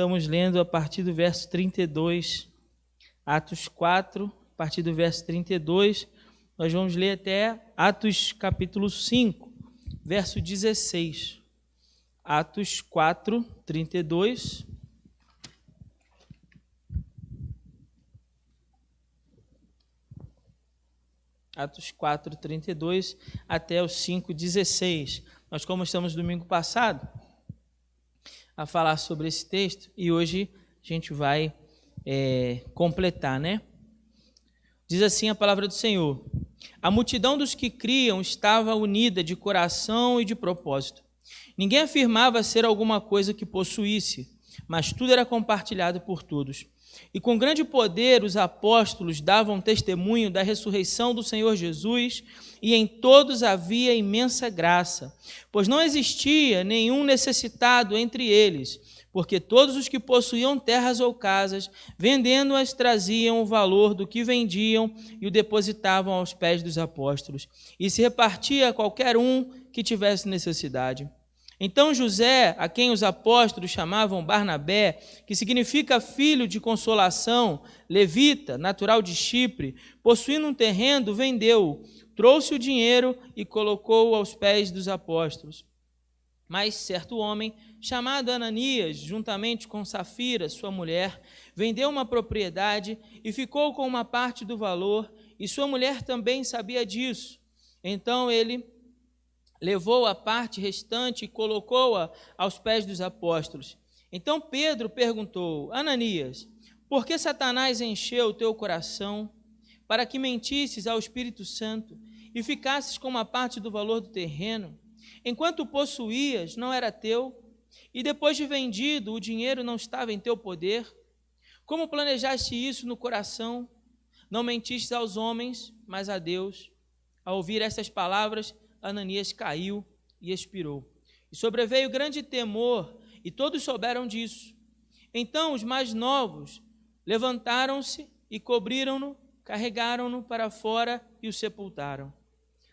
estamos lendo a partir do verso 32, Atos 4, a partir do verso 32, nós vamos ler até Atos capítulo 5, verso 16. Atos 4, 32. Atos 4, 32 até os 5, 16. Nós começamos domingo passado a falar sobre esse texto e hoje a gente vai completar, né? Diz assim a palavra do Senhor: a multidão dos que criam estava unida de coração e de propósito. Ninguém afirmava ser alguma coisa que possuísse, mas tudo era compartilhado por todos. E com grande poder os apóstolos davam testemunho da ressurreição do Senhor Jesus, e em todos havia imensa graça, pois não existia nenhum necessitado entre eles, porque todos os que possuíam terras ou casas, vendendo-as, traziam o valor do que vendiam e o depositavam aos pés dos apóstolos, e se repartia a qualquer um que tivesse necessidade. Então José, a quem os apóstolos chamavam Barnabé, que significa filho de consolação, levita, natural de Chipre, possuindo um terreno, vendeu-o, trouxe o dinheiro e colocou-o aos pés dos apóstolos. Mas certo homem, chamado Ananias, juntamente com Safira, sua mulher, vendeu uma propriedade e ficou com uma parte do valor, e sua mulher também sabia disso. Então ele levou a parte restante e colocou-a aos pés dos apóstolos. Então Pedro perguntou: Ananias, por que Satanás encheu o teu coração para que mentisses ao Espírito Santo e ficasses com uma parte do valor do terreno, enquanto o possuías, não era teu, e depois de vendido o dinheiro não estava em teu poder? Como planejaste isso no coração? Não mentistes aos homens, mas a Deus. Ao ouvir essas palavras, Ananias caiu e expirou. E sobreveio grande temor, e todos souberam disso. Então os mais novos levantaram-se e cobriram-no, carregaram-no para fora e o sepultaram.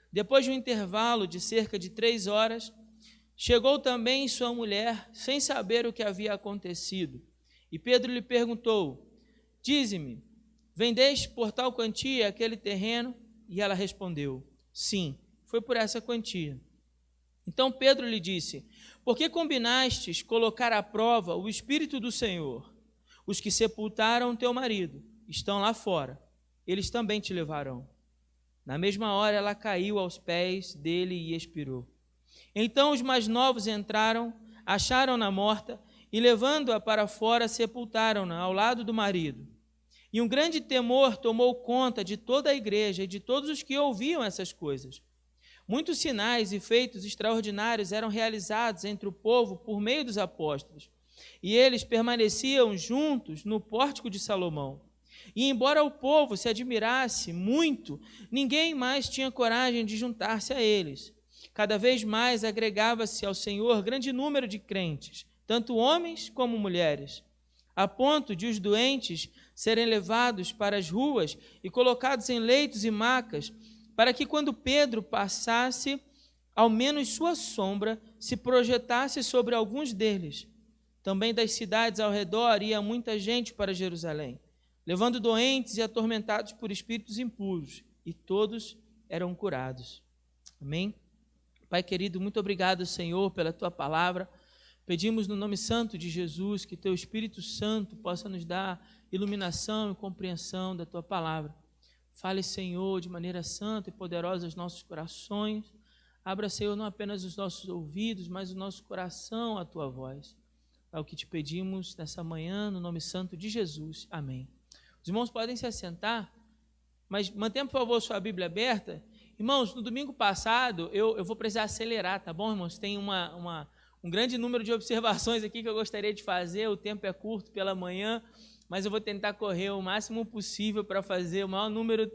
Depois de um intervalo de cerca de 3 horas, chegou também sua mulher, sem saber o que havia acontecido. E Pedro lhe perguntou: dize-me, vendeste por tal quantia aquele terreno? E ela respondeu: sim, foi por essa quantia. Então Pedro lhe disse: por que combinastes colocar à prova o Espírito do Senhor? Os que sepultaram teu marido estão lá fora, eles também te levarão. Na mesma hora ela caiu aos pés dele e expirou. Então os mais novos entraram, acharam-na morta e, levando-a para fora, sepultaram-na ao lado do marido. E um grande temor tomou conta de toda a igreja e de todos os que ouviam essas coisas. Muitos sinais e feitos extraordinários eram realizados entre o povo por meio dos apóstolos, e eles permaneciam juntos no pórtico de Salomão. E embora o povo se admirasse muito, ninguém mais tinha coragem de juntar-se a eles. Cada vez mais agregava-se ao Senhor grande número de crentes, tanto homens como mulheres, a ponto de os doentes serem levados para as ruas e colocados em leitos e macas, para que quando Pedro passasse, ao menos sua sombra se projetasse sobre alguns deles. Também das cidades ao redor ia muita gente para Jerusalém, levando doentes e atormentados por espíritos impuros, e todos eram curados. Amém? Pai querido, muito obrigado, Senhor, pela Tua palavra. Pedimos no nome santo de Jesus que Teu Espírito Santo possa nos dar iluminação e compreensão da Tua palavra. Fale, Senhor, de maneira santa e poderosa aos nossos corações. Abra, Senhor, não apenas os nossos ouvidos, mas o nosso coração à Tua voz. É o que te pedimos nessa manhã, no nome santo de Jesus. Amém. Os irmãos podem se assentar, mas mantenha, por favor, sua Bíblia aberta. Irmãos, no domingo passado, eu vou precisar acelerar, tá bom, irmãos? Tem um grande número de observações aqui que eu gostaria de fazer. O tempo é curto pela manhã, mas eu vou tentar correr o máximo possível para fazer o maior número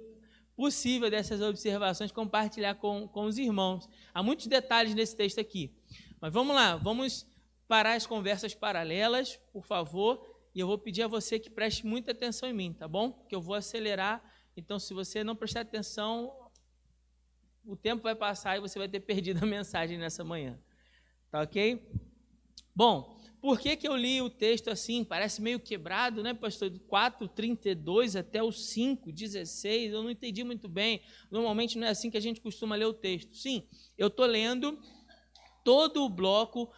possível dessas observações, compartilhar com os irmãos. Há muitos detalhes nesse texto aqui, mas vamos lá, vamos parar as conversas paralelas, por favor, e eu vou pedir a você que preste muita atenção em mim, tá bom? Porque eu vou acelerar, então se você não prestar atenção, o tempo vai passar e você vai ter perdido a mensagem nessa manhã, tá ok? Bom, por que eu li o texto assim? Parece meio quebrado, né, pastor? 4:32 até o 5:16, eu não entendi muito bem. Normalmente não é assim que a gente costuma ler o texto. Sim, eu estou lendo todo o bloco,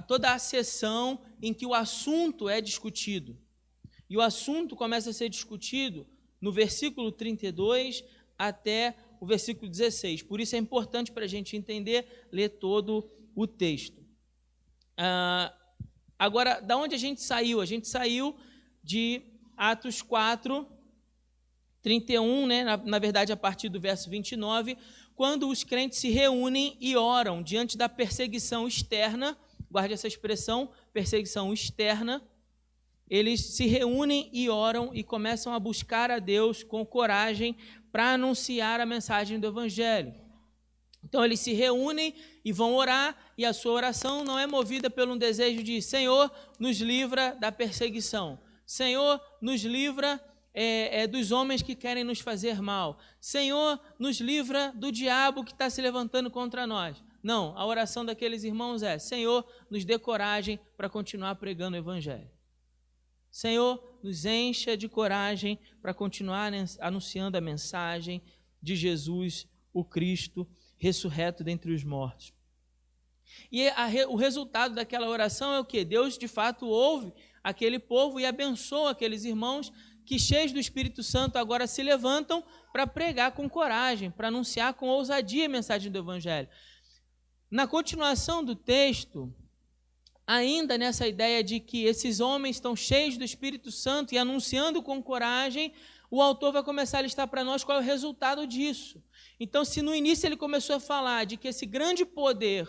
toda a sessão em que o assunto é discutido. E o assunto começa a ser discutido no versículo 32 até o versículo 16. Por isso é importante para a gente entender, ler todo o texto. Agora, da onde a gente saiu? A gente saiu de Atos 4:31, né? Na verdade, a partir do verso 29, quando os crentes se reúnem e oram diante da perseguição externa, guarde essa expressão, perseguição externa. Eles se reúnem e oram e começam a buscar a Deus com coragem para anunciar a mensagem do Evangelho. Então, eles se reúnem e vão orar, e a sua oração não é movida pelo desejo de Senhor, nos livra da perseguição. Senhor, nos livra dos homens que querem nos fazer mal. Senhor, nos livra do diabo que está se levantando contra nós. Não, a oração daqueles irmãos é: Senhor, nos dê coragem para continuar pregando o Evangelho. Senhor, nos encha de coragem para continuar anunciando a mensagem de Jesus, o Cristo, ressurreto dentre os mortos. E o resultado daquela oração é o quê? Deus, de fato, ouve aquele povo e abençoa aqueles irmãos que, cheios do Espírito Santo, agora se levantam para pregar com coragem, para anunciar com ousadia a mensagem do Evangelho. Na continuação do texto, ainda nessa ideia de que esses homens estão cheios do Espírito Santo e anunciando com coragem, o autor vai começar a listar para nós qual é o resultado disso. Então, se no início ele começou a falar de que esse grande poder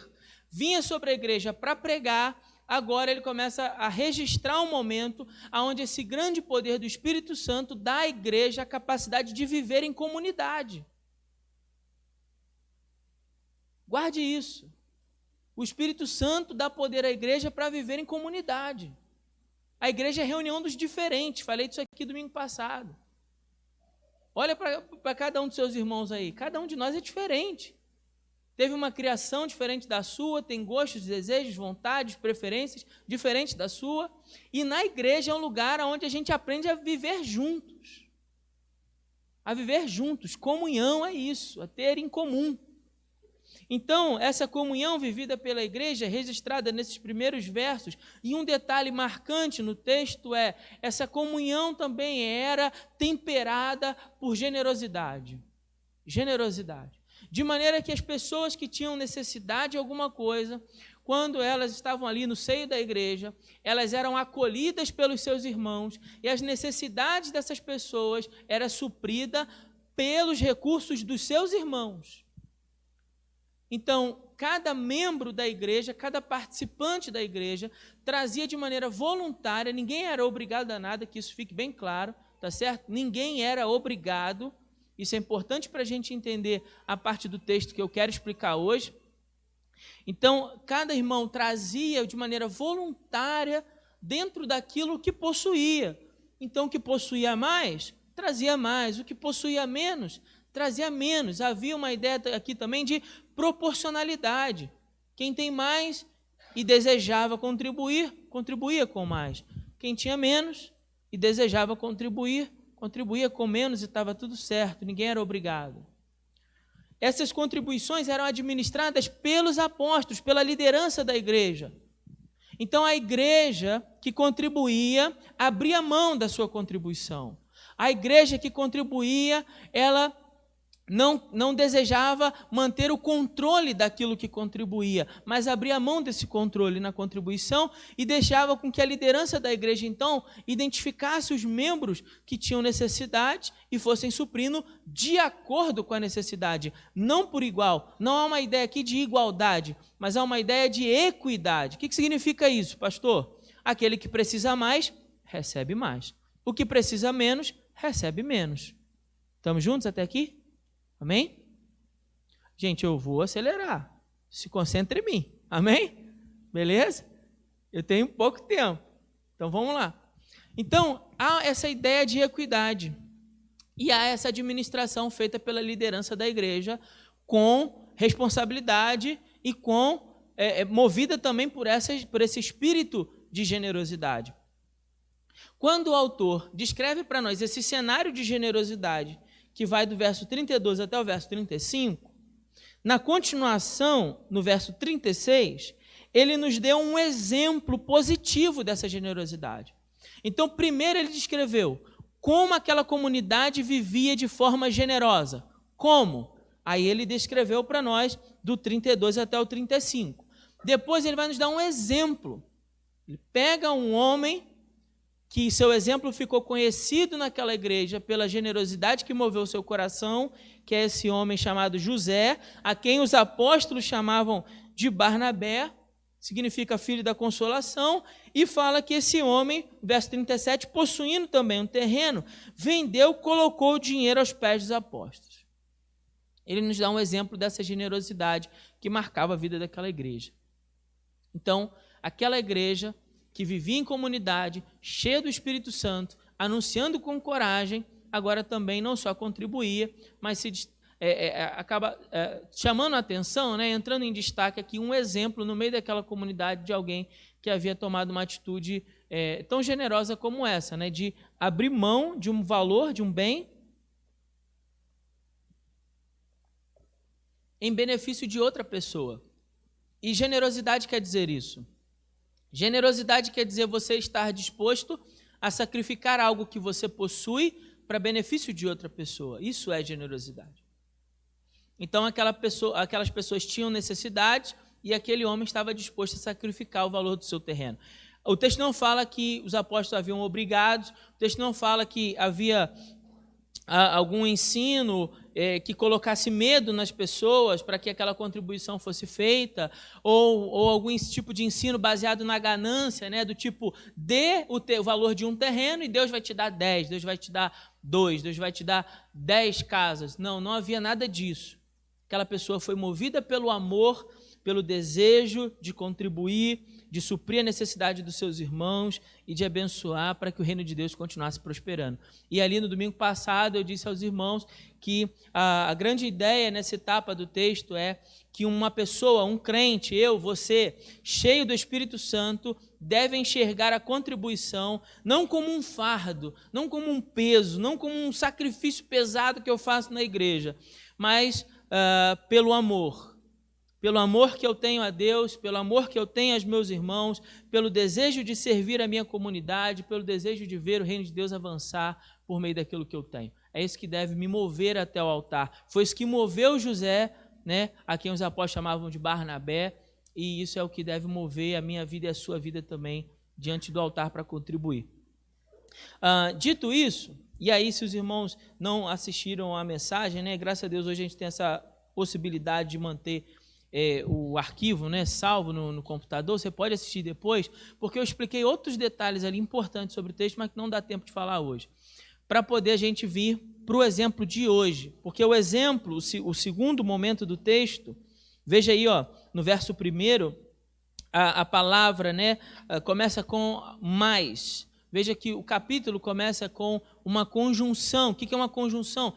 vinha sobre a igreja para pregar, agora ele começa a registrar um momento onde esse grande poder do Espírito Santo dá à igreja a capacidade de viver em comunidade. Guarde isso. O Espírito Santo dá poder à igreja para viver em comunidade. A igreja é a reunião dos diferentes. Falei disso aqui domingo passado. Olha para cada um dos seus irmãos aí. Cada um de nós é diferente. Teve uma criação diferente da sua, tem gostos, desejos, vontades, preferências diferentes da sua. E na igreja é um lugar onde a gente aprende a viver juntos. A viver juntos. Comunhão é isso, a ter em comum. Então, essa comunhão vivida pela igreja, registrada nesses primeiros versos, e um detalhe marcante no texto é, essa comunhão também era temperada por generosidade. Generosidade. De maneira que as pessoas que tinham necessidade de alguma coisa, quando elas estavam ali no seio da igreja, elas eram acolhidas pelos seus irmãos, e as necessidades dessas pessoas eram supridas pelos recursos dos seus irmãos. Então, cada membro da igreja, cada participante da igreja, trazia de maneira voluntária, ninguém era obrigado a nada, que isso fique bem claro, tá certo? Ninguém era obrigado, isso é importante para a gente entender a parte do texto que eu quero explicar hoje. Então, cada irmão trazia de maneira voluntária, dentro daquilo que possuía. Então, o que possuía mais, trazia mais, o que possuía menos, trazia menos. Havia uma ideia aqui também de proporcionalidade. Quem tem mais e desejava contribuir, contribuía com mais. Quem tinha menos e desejava contribuir, contribuía com menos e estava tudo certo, ninguém era obrigado. Essas contribuições eram administradas pelos apóstolos, pela liderança da igreja. Então, a igreja que contribuía, abria mão da sua contribuição. A igreja que contribuía, ela não desejava manter o controle daquilo que contribuía, mas abria mão desse controle na contribuição e deixava com que a liderança da igreja, então, identificasse os membros que tinham necessidade e fossem suprindo de acordo com a necessidade, não por igual. Não há uma ideia aqui de igualdade, mas há uma ideia de equidade. O que significa isso, pastor? Aquele que precisa mais, recebe mais. O que precisa menos, recebe menos. Estamos juntos até aqui? Amém? Gente, eu vou acelerar. Se concentre em mim. Amém? Beleza? Eu tenho pouco tempo. Então, vamos lá. Então, há essa ideia de equidade. E há essa administração feita pela liderança da igreja com responsabilidade e com movida também por esse espírito de generosidade. Quando o autor descreve para nós esse cenário de generosidade, que vai do verso 32 até o verso 35, na continuação, no verso 36, ele nos deu um exemplo positivo dessa generosidade. Então, primeiro ele descreveu como aquela comunidade vivia de forma generosa. Como? Aí ele descreveu para nós do 32 até o 35. Depois ele vai nos dar um exemplo. Ele pega um homem que seu exemplo ficou conhecido naquela igreja pela generosidade que moveu seu coração, que é esse homem chamado José, a quem os apóstolos chamavam de Barnabé, significa filho da consolação, e fala que esse homem, verso 37, possuindo também um terreno, vendeu, colocou o dinheiro aos pés dos apóstolos. Ele nos dá um exemplo dessa generosidade que marcava a vida daquela igreja. Então, aquela igreja que vivia em comunidade, cheia do Espírito Santo, anunciando com coragem, agora também não só contribuía, mas acaba chamando a atenção, entrando em destaque aqui um exemplo no meio daquela comunidade de alguém que havia tomado uma atitude tão generosa como essa, de abrir mão de um valor, de um bem, em benefício de outra pessoa. E generosidade quer dizer isso. Generosidade quer dizer você estar disposto a sacrificar algo que você possui para benefício de outra pessoa. Isso é generosidade. Então, aquelas pessoas tinham necessidade e aquele homem estava disposto a sacrificar o valor do seu terreno. O texto não fala que os apóstolos haviam obrigados, o texto não fala que havia algum ensino que colocasse medo nas pessoas para que aquela contribuição fosse feita, ou algum tipo de ensino baseado na ganância, do tipo, dê o valor de um terreno e Deus vai te dar 10, Deus vai te dar 2, Deus vai te dar 10 casas. Não havia nada disso. Aquela pessoa foi movida pelo amor, pelo desejo de contribuir, de suprir a necessidade dos seus irmãos e de abençoar para que o reino de Deus continuasse prosperando. E ali no domingo passado eu disse aos irmãos que a grande ideia nessa etapa do texto é que uma pessoa, um crente, eu, você, cheio do Espírito Santo, deve enxergar a contribuição não como um fardo, não como um peso, não como um sacrifício pesado que eu faço na igreja, mas pelo amor que eu tenho a Deus, pelo amor que eu tenho aos meus irmãos, pelo desejo de servir a minha comunidade, pelo desejo de ver o reino de Deus avançar por meio daquilo que eu tenho. É isso que deve me mover até o altar. Foi isso que moveu José, a quem os apóstolos chamavam de Barnabé, e isso é o que deve mover a minha vida e a sua vida também diante do altar para contribuir. Dito isso, e aí se os irmãos não assistiram à mensagem, graças a Deus hoje a gente tem essa possibilidade de manter o arquivo salvo no computador, você pode assistir depois, porque eu expliquei outros detalhes ali importantes sobre o texto, mas que não dá tempo de falar hoje, para poder a gente vir para o exemplo de hoje, porque o exemplo, o segundo momento do texto, veja aí, no verso 1, a palavra começa com mais. Veja que o capítulo começa com uma conjunção. O que é uma conjunção?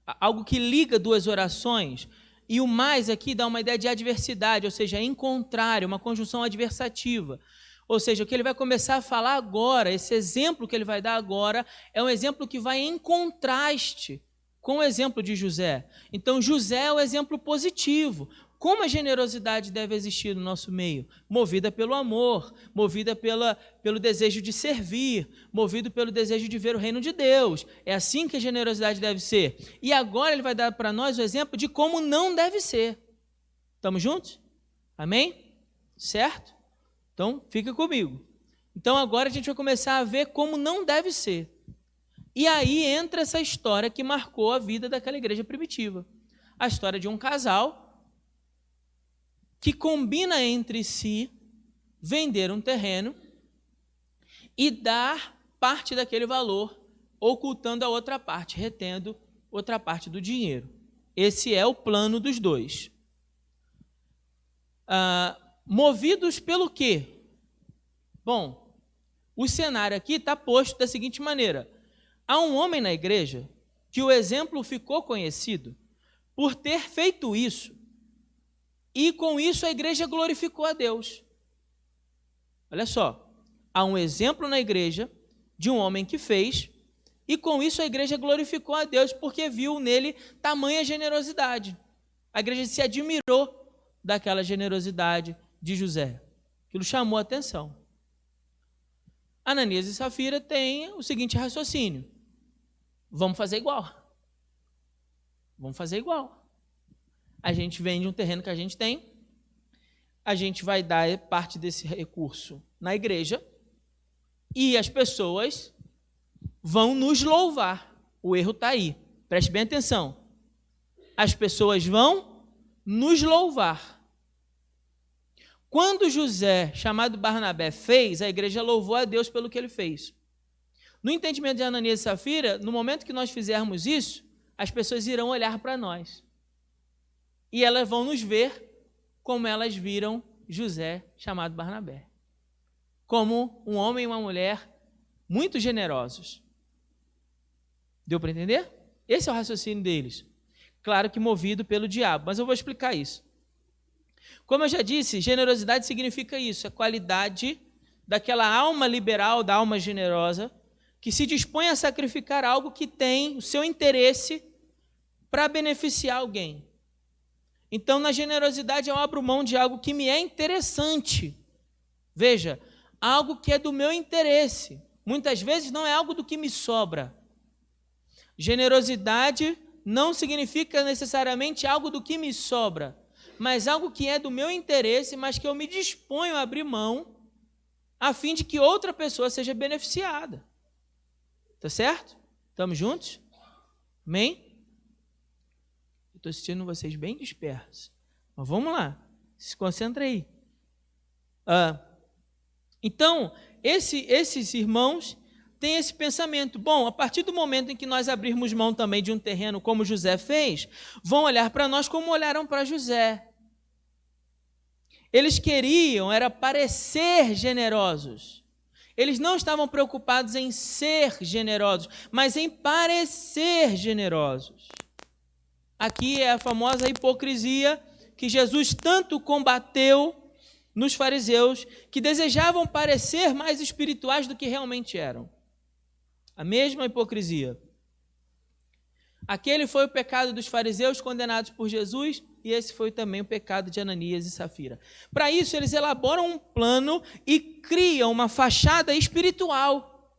Algo que liga duas orações, e o mais aqui dá uma ideia de adversidade, ou seja, em contrário, uma conjunção adversativa. Ou seja, o que ele vai começar a falar agora, esse exemplo que ele vai dar agora, é um exemplo que vai em contraste com o exemplo de José. Então, José é o exemplo positivo. Como a generosidade deve existir no nosso meio? Movida pelo amor, movida pelo desejo de servir, movido pelo desejo de ver o reino de Deus. É assim que a generosidade deve ser. E agora ele vai dar para nós o exemplo de como não deve ser. Estamos juntos? Amém? Certo? Então, fica comigo. Então, agora a gente vai começar a ver como não deve ser. E aí entra essa história que marcou a vida daquela igreja primitiva. A história de um casal que combina entre si vender um terreno e dar parte daquele valor, ocultando a outra parte, retendo outra parte do dinheiro. Esse é o plano dos dois. Movidos pelo quê? Bom, o cenário aqui está posto da seguinte maneira. Há um homem na igreja que o exemplo ficou conhecido por ter feito isso e com isso a igreja glorificou a Deus. Olha só, há um exemplo na igreja de um homem que fez, e com isso a igreja glorificou a Deus, porque viu nele tamanha generosidade. A igreja se admirou daquela generosidade de José. Aquilo chamou a atenção. Ananias e Safira têm o seguinte raciocínio: vamos fazer igual. Vamos fazer igual. A gente vende um terreno que a gente tem, a gente vai dar parte desse recurso na igreja e as pessoas vão nos louvar. O erro está aí. Preste bem atenção. As pessoas vão nos louvar. Quando José, chamado Barnabé, fez, a igreja louvou a Deus pelo que ele fez. No entendimento de Ananias e Safira, no momento que nós fizermos isso, as pessoas irão olhar para nós. E elas vão nos ver como elas viram José, chamado Barnabé. Como um homem e uma mulher muito generosos. Deu para entender? Esse é o raciocínio deles. Claro que movido pelo diabo, mas eu vou explicar isso. Como eu já disse, generosidade significa isso, a qualidade daquela alma liberal, da alma generosa, que se dispõe a sacrificar algo que tem o seu interesse para beneficiar alguém. Então, na generosidade, eu abro mão de algo que me é interessante. Veja, algo que é do meu interesse. Muitas vezes não é algo do que me sobra. Generosidade não significa necessariamente algo do que me sobra, mas algo que é do meu interesse, mas que eu me disponho a abrir mão a fim de que outra pessoa seja beneficiada. Tá certo? Estamos juntos? Amém? Estou assistindo vocês bem dispersos. Mas vamos lá. Se concentra aí. Então, esses irmãos têm esse pensamento. Bom, a partir do momento em que nós abrirmos mão também de um terreno, como José fez, vão olhar para nós como olharam para José. Eles queriam era parecer generosos. Eles não estavam preocupados em ser generosos, mas em parecer generosos. Aqui é a famosa hipocrisia que Jesus tanto combateu nos fariseus, que desejavam parecer mais espirituais do que realmente eram. A mesma hipocrisia. Aquele foi o pecado dos fariseus condenados por Jesus, e esse foi também o pecado de Ananias e Safira. Para isso, eles elaboram um plano e criam uma fachada espiritual.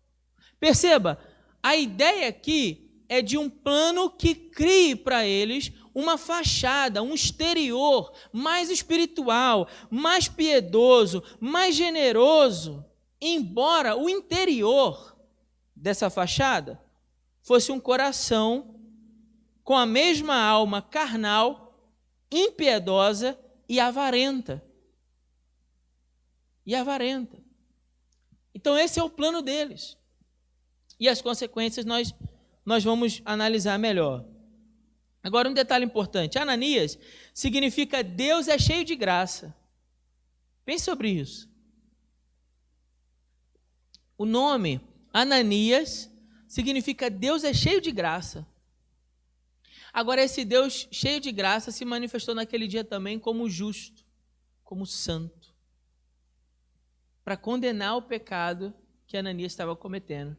Perceba, a ideia aqui é de um plano que crie para eles uma fachada, um exterior mais espiritual, mais piedoso, mais generoso, embora o interior dessa fachada fosse um coração com a mesma alma carnal, impiedosa e avarenta. Então esse é o plano deles. E as consequências nós vamos analisar melhor. Agora um detalhe importante. Ananias significa Deus é cheio de graça. Pense sobre isso. O nome Ananias significa Deus é cheio de graça. Agora, esse Deus cheio de graça se manifestou naquele dia também como justo, como santo, para condenar o pecado que Ananias estava cometendo.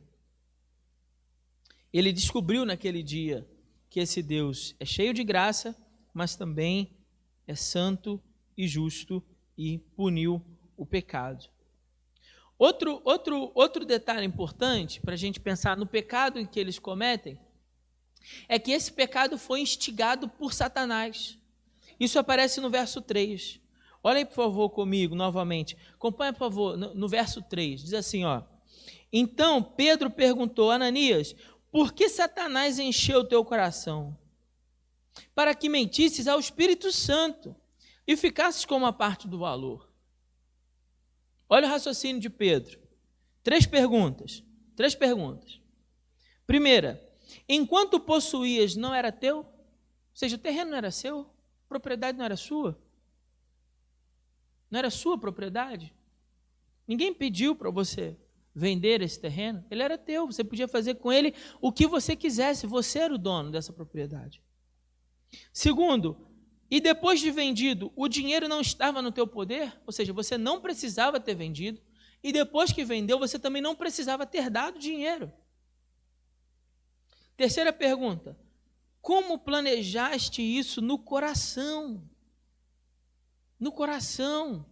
Ele descobriu naquele dia que esse Deus é cheio de graça, mas também é santo e justo e puniu o pecado. Outro detalhe importante para a gente pensar no pecado em que eles cometem é que esse pecado foi instigado por Satanás. Isso aparece no verso 3. Olha aí, por favor, comigo novamente. Acompanha, por favor, no verso 3. Diz assim, ó. Então Pedro perguntou a Ananias: por que Satanás encheu o teu coração? Para que mentisses ao Espírito Santo e ficasses com uma parte do valor. Olha o raciocínio de Pedro. Três perguntas. Primeira, enquanto possuías, não era teu? Ou seja, o terreno não era seu? A propriedade não era sua? Não era sua propriedade? Ninguém pediu para você vender esse terreno. Ele era teu, você podia fazer com ele o que você quisesse. Você era o dono dessa propriedade. Segundo, e depois de vendido, o dinheiro não estava no teu poder, ou seja, você não precisava ter vendido, e depois que vendeu, você também não precisava ter dado dinheiro. Terceira pergunta: como planejaste isso no coração? No coração.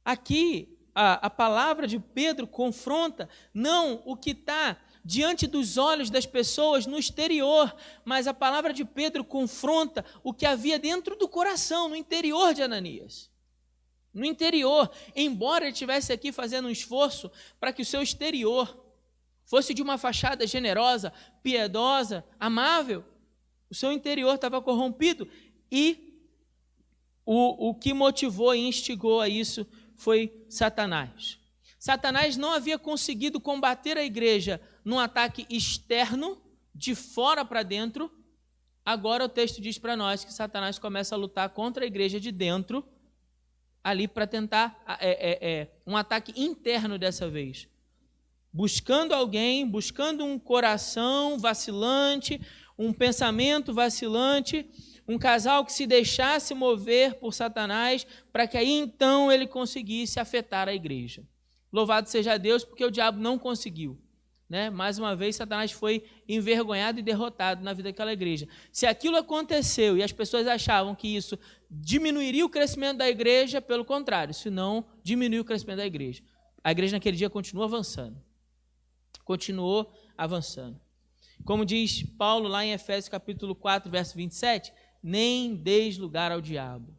Aqui, a palavra de Pedro confronta não o que está diante dos olhos das pessoas no exterior, mas a palavra de Pedro confronta o que havia dentro do coração, no interior de Ananias. No interior, embora ele estivesse aqui fazendo um esforço para que o seu exterior fosse de uma fachada generosa, piedosa, amável, o seu interior estava corrompido, e o que motivou e instigou a isso foi Satanás. Satanás não havia conseguido combater a igreja num ataque externo, de fora para dentro. Agora o texto diz para nós que Satanás começa a lutar contra a igreja de dentro, ali para tentar um ataque interno dessa vez. Buscando alguém, buscando um coração vacilante, um pensamento vacilante, um casal que se deixasse mover por Satanás, para que aí então ele conseguisse afetar a igreja. Louvado seja Deus, porque o diabo não conseguiu. Né? Mais uma vez, Satanás foi envergonhado e derrotado na vida daquela igreja. Se aquilo aconteceu e as pessoas achavam que isso diminuiria o crescimento da igreja, pelo contrário, isso não diminuiu o crescimento da igreja. A igreja naquele dia continuou avançando. Continuou avançando. Como diz Paulo lá em Efésios capítulo 4, verso 27, nem deis lugar ao diabo.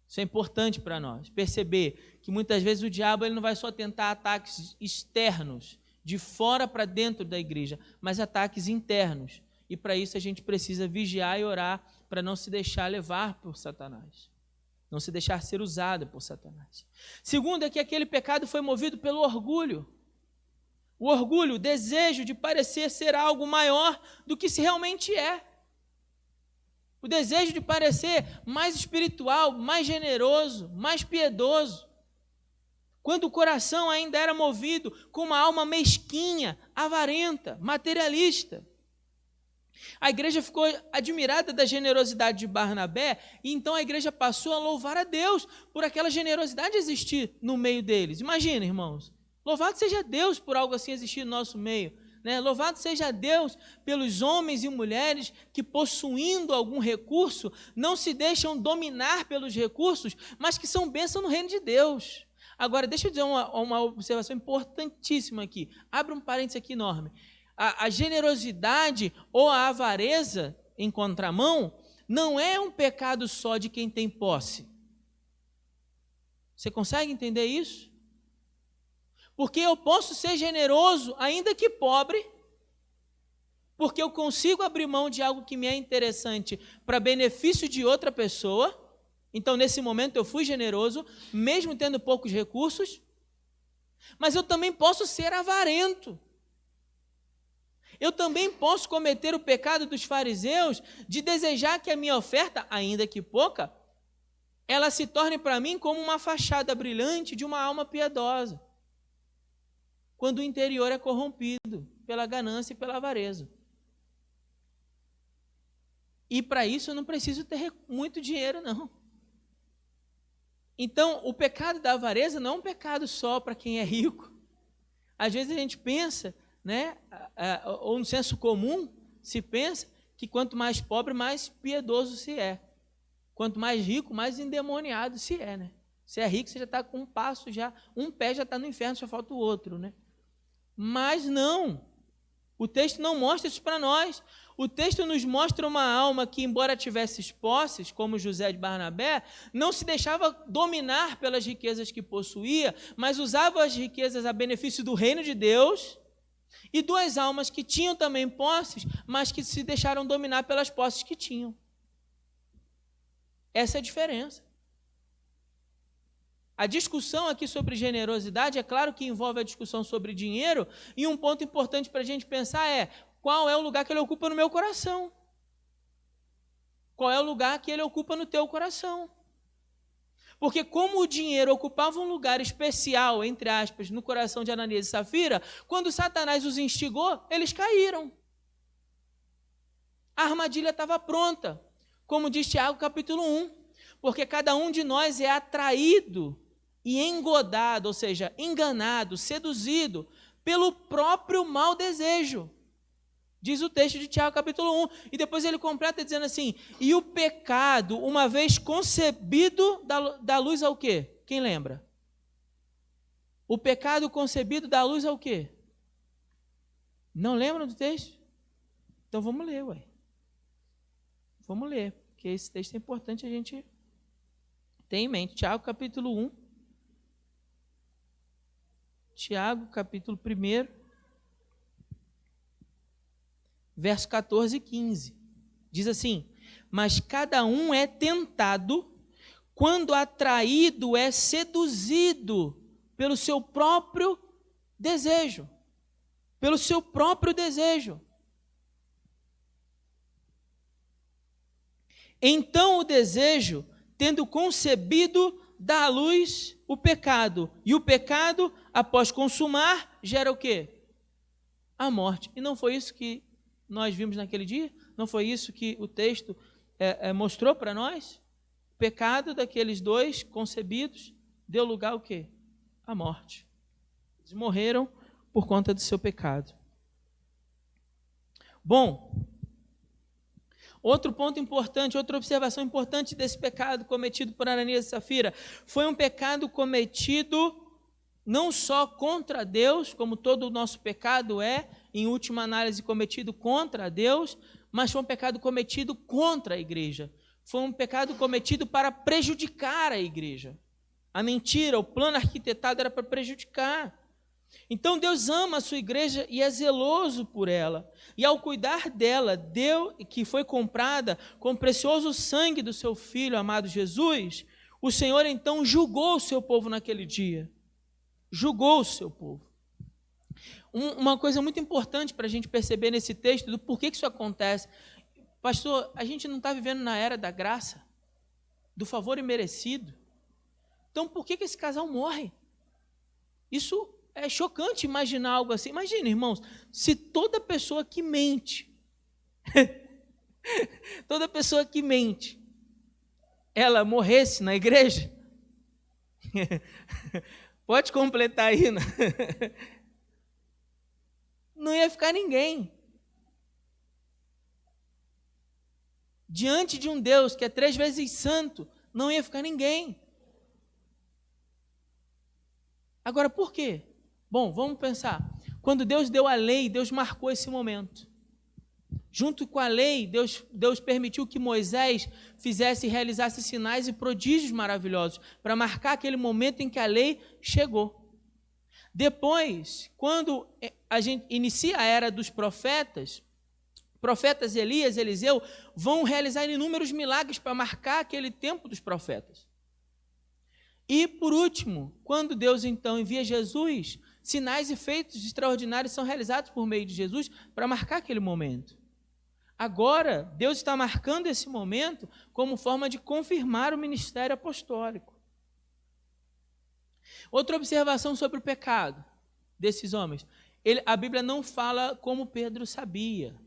Isso é importante para nós, perceber que muitas vezes o diabo ele não vai só tentar ataques externos, de fora para dentro da igreja, mas ataques internos. E para isso a gente precisa vigiar e orar para não se deixar levar por Satanás, não se deixar ser usado por Satanás. Segundo é que aquele pecado foi movido pelo orgulho. O orgulho, o desejo de parecer ser algo maior do que se realmente é. O desejo de parecer mais espiritual, mais generoso, mais piedoso. Quando o coração ainda era movido com uma alma mesquinha, avarenta, materialista. A igreja ficou admirada da generosidade de Barnabé, e então a igreja passou a louvar a Deus por aquela generosidade existir no meio deles. Imagina, irmãos, louvado seja Deus por algo assim existir no nosso meio. Né? Louvado seja Deus pelos homens e mulheres que, possuindo algum recurso, não se deixam dominar pelos recursos, mas que são bênção no reino de Deus. Agora, deixa eu dizer uma observação importantíssima aqui. Abre um parênteses aqui enorme. A generosidade ou a avareza em contramão não é um pecado só de quem tem posse. Você consegue entender isso? Porque eu posso ser generoso, ainda que pobre, porque eu consigo abrir mão de algo que me é interessante para benefício de outra pessoa. Então, nesse momento, eu fui generoso, mesmo tendo poucos recursos, mas eu também posso ser avarento. Eu também posso cometer o pecado dos fariseus de desejar que a minha oferta, ainda que pouca, ela se torne para mim como uma fachada brilhante de uma alma piedosa, quando o interior é corrompido pela ganância e pela avareza. E para isso eu não preciso ter muito dinheiro, não. Então, o pecado da avareza não é um pecado só para quem é rico. Às vezes a gente pensa, né, ou no senso comum, se pensa que quanto mais pobre, mais piedoso se é. Quanto mais rico, mais endemoniado se é. Né? Se é rico, você já está com um passo, um pé já está no inferno, só falta o outro. Né? Mas não, o texto não mostra isso para nós. O texto nos mostra uma alma que, embora tivesse posses, como José de Barnabé, não se deixava dominar pelas riquezas que possuía, mas usava as riquezas a benefício do reino de Deus, e duas almas que tinham também posses, mas que se deixaram dominar pelas posses que tinham. Essa é a diferença. A discussão aqui sobre generosidade, é claro que envolve a discussão sobre dinheiro, e um ponto importante para a gente pensar é: qual é o lugar que ele ocupa no meu coração? Qual é o lugar que ele ocupa no teu coração? Porque como o dinheiro ocupava um lugar especial, entre aspas, no coração de Ananias e Safira, quando Satanás os instigou, eles caíram. A armadilha estava pronta. como diz Tiago capítulo 1, porque cada um de nós é atraído e engodado, ou seja, enganado, seduzido pelo próprio mau desejo. Diz o texto de Tiago capítulo 1, e depois ele completa dizendo assim, e o pecado, uma vez concebido, dá luz ao quê? Quem lembra? O pecado concebido dá luz ao quê? Não lembram do texto? Então vamos ler, ué. Vamos ler, porque esse texto é importante a gente ter em mente. Tiago capítulo 1. Tiago capítulo 1, verso 14 e 15. Diz assim, mas cada um é tentado quando atraído, é seduzido pelo seu próprio desejo. Pelo seu próprio desejo. Então o desejo, tendo concebido, dá à luz o pecado. E o pecado, após consumar, gera o quê? A morte. E não foi isso que nós vimos naquele dia? Não foi isso que o texto mostrou para nós? O pecado daqueles dois concebidos deu lugar ao quê? A morte. Eles morreram por conta do seu pecado. Bom, outro ponto importante, outra observação importante desse pecado cometido por Ananias e Safira, foi um pecado cometido não só contra Deus, como todo o nosso pecado é, em última análise cometido contra Deus, mas foi um pecado cometido contra a igreja. Foi um pecado cometido para prejudicar a igreja. A mentira, o plano arquitetado era para prejudicar. Então Deus ama a sua igreja e é zeloso por ela. E ao cuidar dela, que foi comprada com o precioso sangue do seu Filho amado Jesus, o Senhor então julgou o seu povo naquele dia. Julgou o seu povo. Uma coisa muito importante para a gente perceber nesse texto, do porquê que isso acontece. Pastor, a gente não está vivendo na era da graça, do favor imerecido. Então por que esse casal morre? Isso é chocante imaginar algo assim. Imagina, irmãos, se toda pessoa que mente, toda pessoa que mente, ela morresse na igreja, pode completar aí, né? Não ia ficar ninguém. Diante de um Deus que é 3 vezes santo, não ia ficar ninguém. Agora, por quê? Bom, vamos pensar. Quando Deus deu a lei, Deus marcou esse momento. Junto com a lei, Deus permitiu que Moisés fizesse e realizasse sinais e prodígios maravilhosos para marcar aquele momento em que a lei chegou. Depois, quando a gente inicia a era dos profetas Elias, Eliseu, vão realizar inúmeros milagres para marcar aquele tempo dos profetas. E, por último, quando Deus então envia Jesus, sinais e feitos extraordinários são realizados por meio de Jesus para marcar aquele momento. Agora, Deus está marcando esse momento como forma de confirmar o ministério apostólico. Outra observação sobre o pecado desses homens. A Bíblia não fala como Pedro sabia.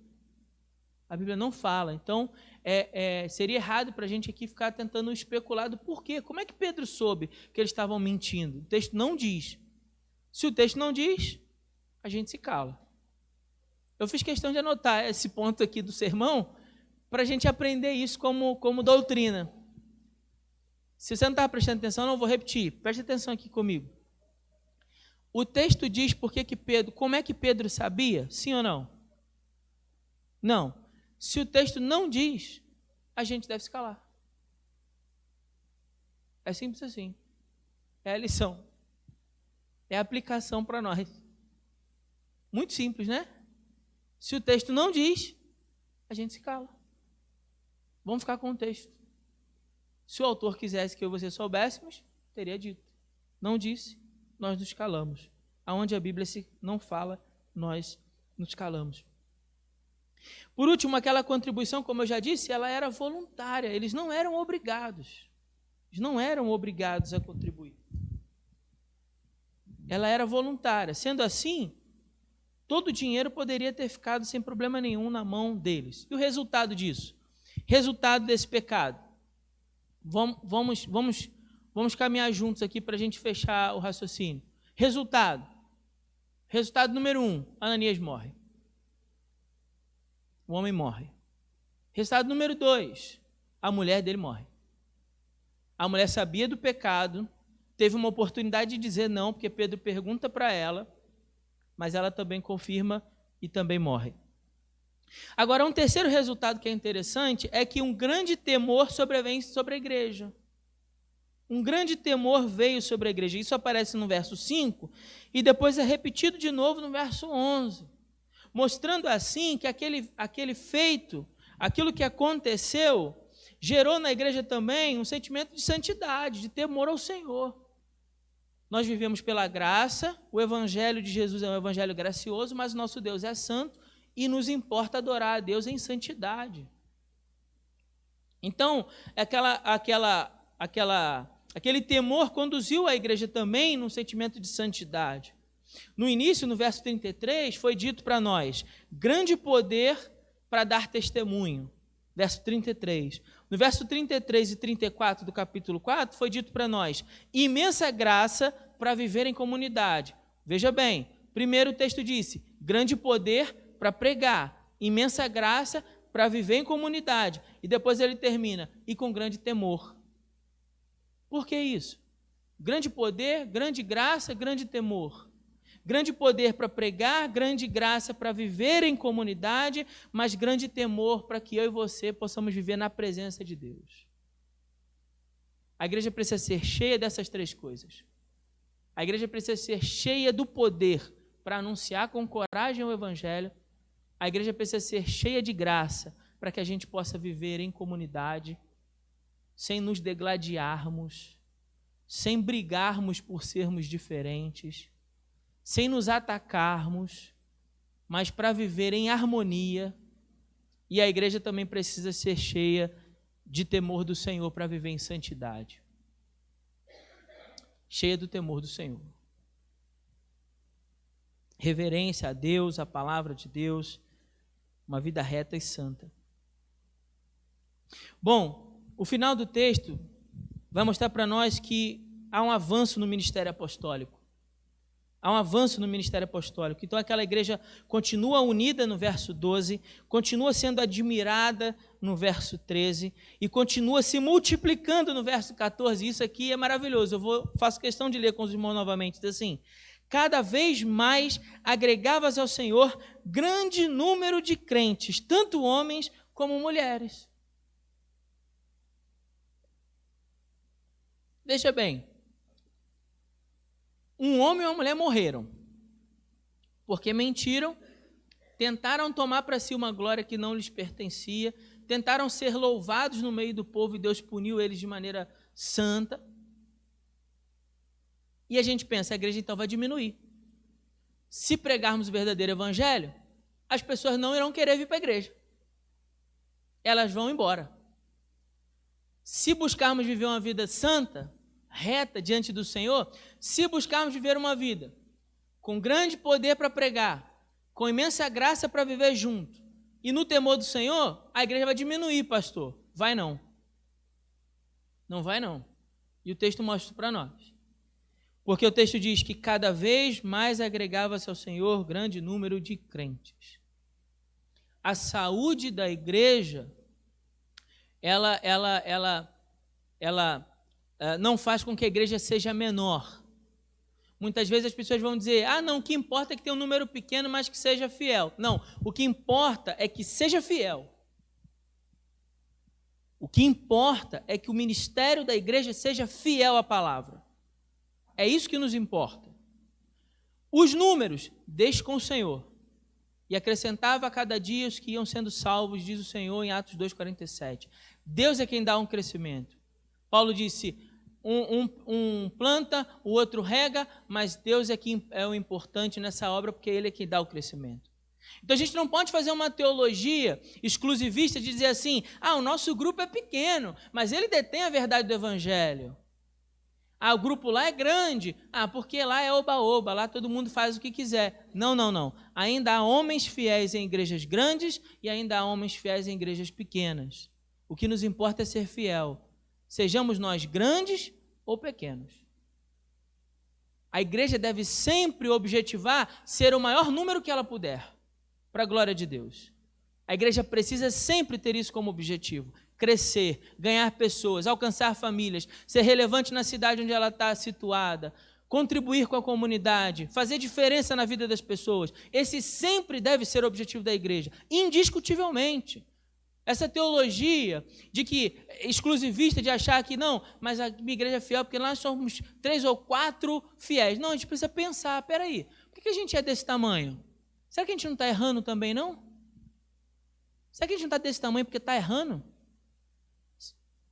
A Bíblia não fala. Então, seria errado para a gente aqui ficar tentando especular do porquê. Como é que Pedro soube que eles estavam mentindo? O texto não diz. Se o texto não diz, a gente se cala. Eu fiz questão de anotar esse ponto aqui do sermão para a gente aprender isso como doutrina. Se você não estava prestando atenção, não vou repetir. Preste atenção aqui comigo. O texto diz como é que Pedro sabia? Sim ou não? Não. Se o texto não diz, a gente deve se calar. É simples assim. É a lição. É a aplicação para nós. Muito simples, né? Se o texto não diz, a gente se cala. Vamos ficar com o texto. Se o autor quisesse que eu e você soubéssemos, teria dito. Não disse, nós nos calamos. Aonde a Bíblia não fala, nós nos calamos. Por último, aquela contribuição, como eu já disse, ela era voluntária. Eles não eram obrigados. Eles não eram obrigados a contribuir. Ela era voluntária. Sendo assim, todo o dinheiro poderia ter ficado sem problema nenhum na mão deles. E o resultado disso? Resultado desse pecado. Vamos caminhar juntos aqui para a gente fechar o raciocínio. Resultado número 1, Ananias morre. O homem morre. Resultado número 2, a mulher dele morre. A mulher sabia do pecado, teve uma oportunidade de dizer não, porque Pedro pergunta para ela, mas ela também confirma e também morre. Agora, um terceiro resultado que é interessante é que um grande temor sobrevém sobre a igreja. Um grande temor veio sobre a igreja. Isso aparece no verso 5 e depois é repetido de novo no verso 11, mostrando assim que aquele feito, aquilo que aconteceu, gerou na igreja também um sentimento de santidade, de temor ao Senhor. Nós vivemos pela graça, o evangelho de Jesus é um evangelho gracioso, mas o nosso Deus é santo e nos importa adorar a Deus em santidade. Então, aquele temor conduziu a igreja também num sentimento de santidade. No início, no verso 33, foi dito para nós, grande poder para dar testemunho. Verso 33. No verso 33 e 34 do capítulo 4, foi dito para nós, imensa graça para viver em comunidade. Veja bem, primeiro o texto disse, grande poder para pregar, imensa graça para viver em comunidade. E depois ele termina, e com grande temor. Por que isso? Grande poder, grande graça, grande temor. Grande poder para pregar, grande graça para viver em comunidade, mas grande temor para que eu e você possamos viver na presença de Deus. A igreja precisa ser cheia dessas três coisas. A igreja precisa ser cheia do poder para anunciar com coragem o evangelho. A igreja precisa ser cheia de graça para que a gente possa viver em comunidade, sem nos degladiarmos, sem brigarmos por sermos diferentes, sem nos atacarmos, mas para viver em harmonia. E a igreja também precisa ser cheia de temor do Senhor para viver em santidade. Cheia do temor do Senhor. Reverência a Deus, a palavra de Deus, uma vida reta e santa. Bom, o final do texto vai mostrar para nós que há um avanço no ministério apostólico. Há um avanço no ministério apostólico. Então aquela igreja continua unida no verso 12, continua sendo admirada no verso 13 e continua se multiplicando no verso 14. Isso aqui é maravilhoso. Faço questão de ler com os irmãos novamente. Diz assim, cada vez mais agregava-se ao Senhor grande número de crentes, tanto homens como mulheres. Veja bem, um homem e uma mulher morreram, porque mentiram, tentaram tomar para si uma glória que não lhes pertencia, tentaram ser louvados no meio do povo e Deus puniu eles de maneira santa. E a gente pensa, a igreja então vai diminuir. Se pregarmos o verdadeiro evangelho, as pessoas não irão querer vir para a igreja. Elas vão embora. Se buscarmos viver uma vida santa, reta diante do Senhor, se buscarmos viver uma vida com grande poder para pregar, com imensa graça para viver junto, e no temor do Senhor, a igreja vai diminuir, pastor. Vai não. Não vai não. E o texto mostra para nós. Porque o texto diz que cada vez mais agregava-se ao Senhor grande número de crentes. A saúde da igreja, ela não faz com que a igreja seja menor. Muitas vezes as pessoas vão dizer, não, o que importa é que tenha um número pequeno, mas que seja fiel. Não, o que importa é que seja fiel. O que importa é que o ministério da igreja seja fiel à palavra. É isso que nos importa. Os números, deixe com o Senhor. E acrescentava a cada dia os que iam sendo salvos, diz o Senhor em Atos 2,47. Deus é quem dá um crescimento. Paulo disse, um planta, o outro rega, mas Deus é quem é o importante nessa obra, porque Ele é quem dá o crescimento. Então a gente não pode fazer uma teologia exclusivista de dizer assim, o nosso grupo é pequeno, mas ele detém a verdade do Evangelho. O grupo lá é grande, porque lá é oba-oba, lá todo mundo faz o que quiser. Não. Ainda há homens fiéis em igrejas grandes e ainda há homens fiéis em igrejas pequenas. O que nos importa é ser fiel. Sejamos nós grandes ou pequenos. A igreja deve sempre objetivar ser o maior número que ela puder, para a glória de Deus. A igreja precisa sempre ter isso como objetivo. Crescer, ganhar pessoas, alcançar famílias, ser relevante na cidade onde ela está situada, contribuir com a comunidade, fazer diferença na vida das pessoas. Esse sempre deve ser o objetivo da igreja, indiscutivelmente. Essa teologia de que, exclusivista, de achar que não, mas a minha igreja é fiel porque nós somos 3 ou 4 fiéis. Não, a gente precisa pensar, peraí, por que a gente é desse tamanho? Será que a gente não está errando também, não? Será que a gente não está desse tamanho porque está errando?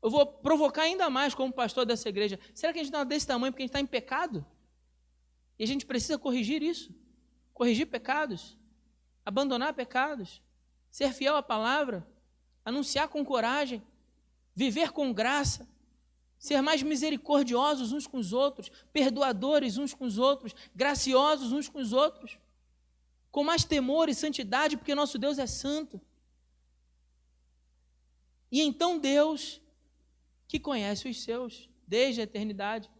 Eu vou provocar ainda mais como pastor dessa igreja. Será que a gente não está desse tamanho porque a gente está em pecado? E a gente precisa corrigir isso. Corrigir pecados. Abandonar pecados. Ser fiel à palavra. Anunciar com coragem. Viver com graça. Ser mais misericordiosos uns com os outros. Perdoadores uns com os outros. Graciosos uns com os outros. Com mais temor e santidade, porque nosso Deus é santo. E então Deus, que conhece os seus desde a eternidade,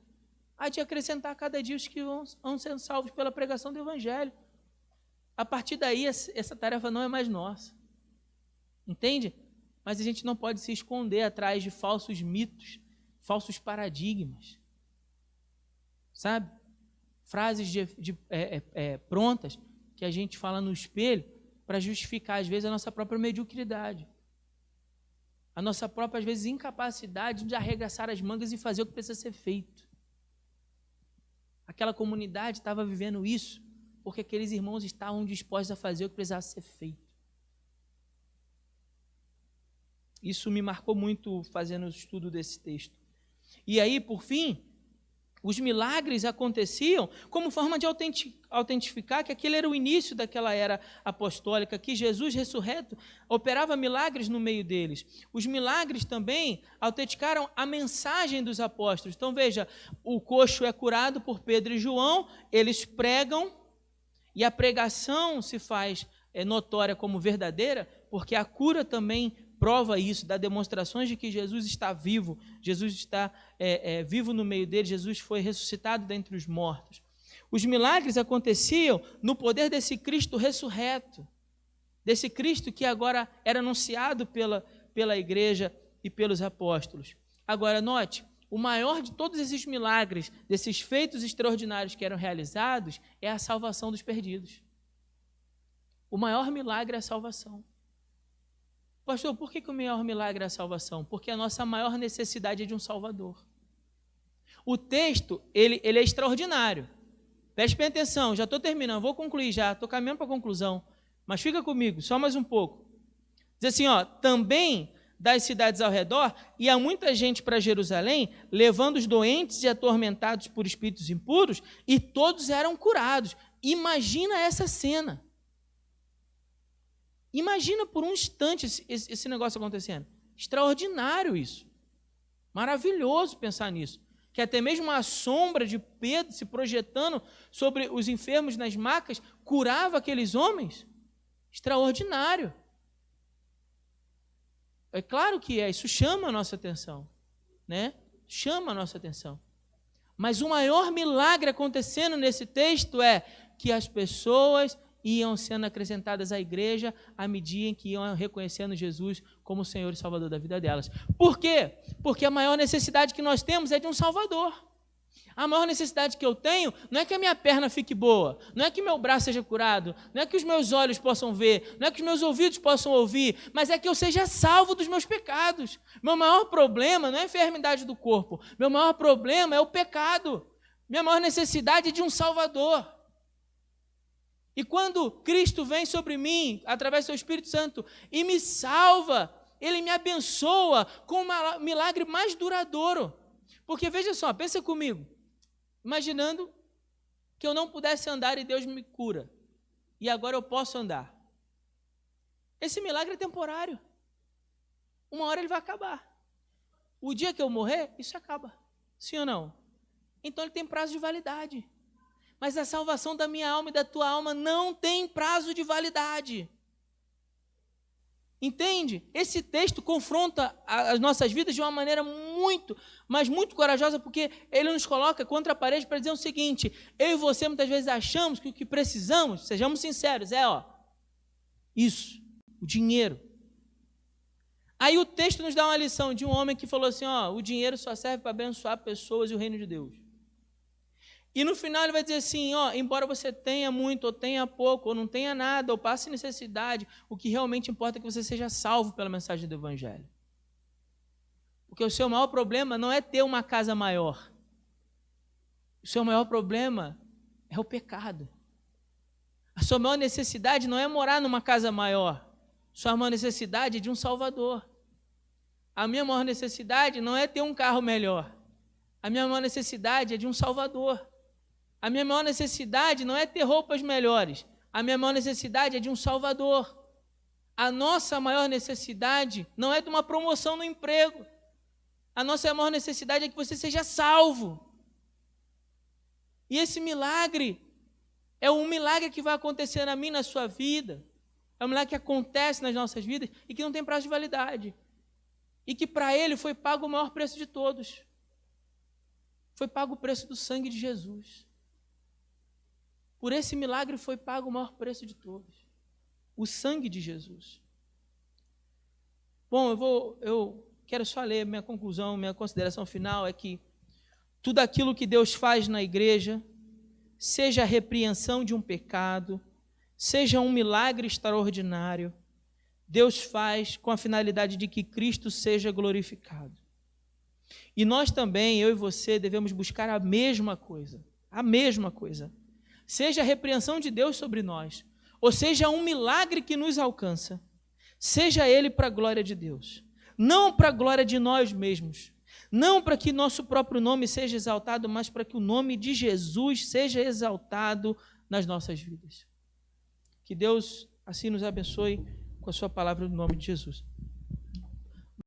há de acrescentar a cada dia os que vão sendo salvos pela pregação do Evangelho. A partir daí, essa tarefa não é mais nossa. Entende? Mas a gente não pode se esconder atrás de falsos mitos, falsos paradigmas. Sabe? Frases prontas que a gente fala no espelho para justificar, às vezes, a nossa própria mediocridade. A nossa própria, às vezes, incapacidade de arregaçar as mangas e fazer o que precisa ser feito. Aquela comunidade estava vivendo isso porque aqueles irmãos estavam dispostos a fazer o que precisava ser feito. Isso me marcou muito fazendo o estudo desse texto. E aí, por fim, os milagres aconteciam como forma de autentificar que aquele era o início daquela era apostólica, que Jesus ressurreto operava milagres no meio deles. Os milagres também autenticaram a mensagem dos apóstolos. Então veja, o coxo é curado por Pedro e João, eles pregam, e a pregação se faz notória como verdadeira, porque a cura também prova isso, dá demonstrações de que Jesus está vivo, Jesus está vivo no meio deles, Jesus foi ressuscitado dentre os mortos. Os milagres aconteciam no poder desse Cristo ressurreto, desse Cristo que agora era anunciado pela igreja e pelos apóstolos. Agora, note, o maior de todos esses milagres, desses feitos extraordinários que eram realizados, é a salvação dos perdidos. O maior milagre é a salvação. Pastor, por que o maior milagre é a salvação? Porque a nossa maior necessidade é de um Salvador. O texto, ele é extraordinário. Preste bem atenção, já estou terminando, vou concluir já, estou caminhando para a conclusão. Mas fica comigo, só mais um pouco. Diz assim, também das cidades ao redor, ia muita gente para Jerusalém, levando os doentes e atormentados por espíritos impuros, e todos eram curados. Imagina essa cena. Imagina por um instante esse negócio acontecendo. Extraordinário isso. Maravilhoso pensar nisso. Que até mesmo a sombra de Pedro se projetando sobre os enfermos nas macas curava aqueles homens. Extraordinário. É claro que isso chama a nossa atenção, né? Chama a nossa atenção. Mas o maior milagre acontecendo nesse texto é que as pessoas iam sendo acrescentadas à igreja à medida em que iam reconhecendo Jesus como o Senhor e Salvador da vida delas. Por quê? Porque a maior necessidade que nós temos é de um Salvador. A maior necessidade que eu tenho não é que a minha perna fique boa, não é que meu braço seja curado, não é que os meus olhos possam ver, não é que os meus ouvidos possam ouvir, mas é que eu seja salvo dos meus pecados. Meu maior problema não é a enfermidade do corpo, meu maior problema é o pecado. Minha maior necessidade é de um Salvador. E quando Cristo vem sobre mim, através do seu Espírito Santo, e me salva, Ele me abençoa com um milagre mais duradouro. Porque veja só, pensa comigo, imaginando que eu não pudesse andar e Deus me cura, e agora eu posso andar. Esse milagre é temporário. Uma hora ele vai acabar. O dia que eu morrer, isso acaba. Sim ou não? Então ele tem prazo de validade. Mas a salvação da minha alma e da tua alma não tem prazo de validade. Entende? Esse texto confronta as nossas vidas de uma maneira muito, mas muito corajosa, porque ele nos coloca contra a parede para dizer o seguinte: eu e você muitas vezes achamos que o que precisamos, sejamos sinceros, isso, o dinheiro. Aí o texto nos dá uma lição de um homem que falou assim: o dinheiro só serve para abençoar pessoas e o reino de Deus. E no final ele vai dizer assim, embora você tenha muito, ou tenha pouco, ou não tenha nada, ou passe necessidade, o que realmente importa é que você seja salvo pela mensagem do Evangelho. Porque o seu maior problema não é ter uma casa maior. O seu maior problema é o pecado. A sua maior necessidade não é morar numa casa maior. Sua maior necessidade é de um Salvador. A minha maior necessidade não é ter um carro melhor. A minha maior necessidade é de um Salvador. A minha maior necessidade não é ter roupas melhores. A minha maior necessidade é de um Salvador. A nossa maior necessidade não é de uma promoção no emprego. A nossa maior necessidade é que você seja salvo. E esse milagre é um milagre que vai acontecer na minha e na sua vida. É um milagre que acontece nas nossas vidas e que não tem prazo de validade. E que para ele foi pago o maior preço de todos. Foi pago o preço do sangue de Jesus. Por esse milagre foi pago o maior preço de todos. O sangue de Jesus. Bom, eu quero só ler minha conclusão, minha consideração final é que tudo aquilo que Deus faz na igreja, seja a repreensão de um pecado, seja um milagre extraordinário, Deus faz com a finalidade de que Cristo seja glorificado. E nós também, eu e você, devemos buscar a mesma coisa. A mesma coisa. Seja a repreensão de Deus sobre nós, ou seja um milagre que nos alcança, seja ele para a glória de Deus, não para a glória de nós mesmos, não para que nosso próprio nome seja exaltado, mas para que o nome de Jesus seja exaltado nas nossas vidas. Que Deus assim nos abençoe com a sua palavra no nome de Jesus.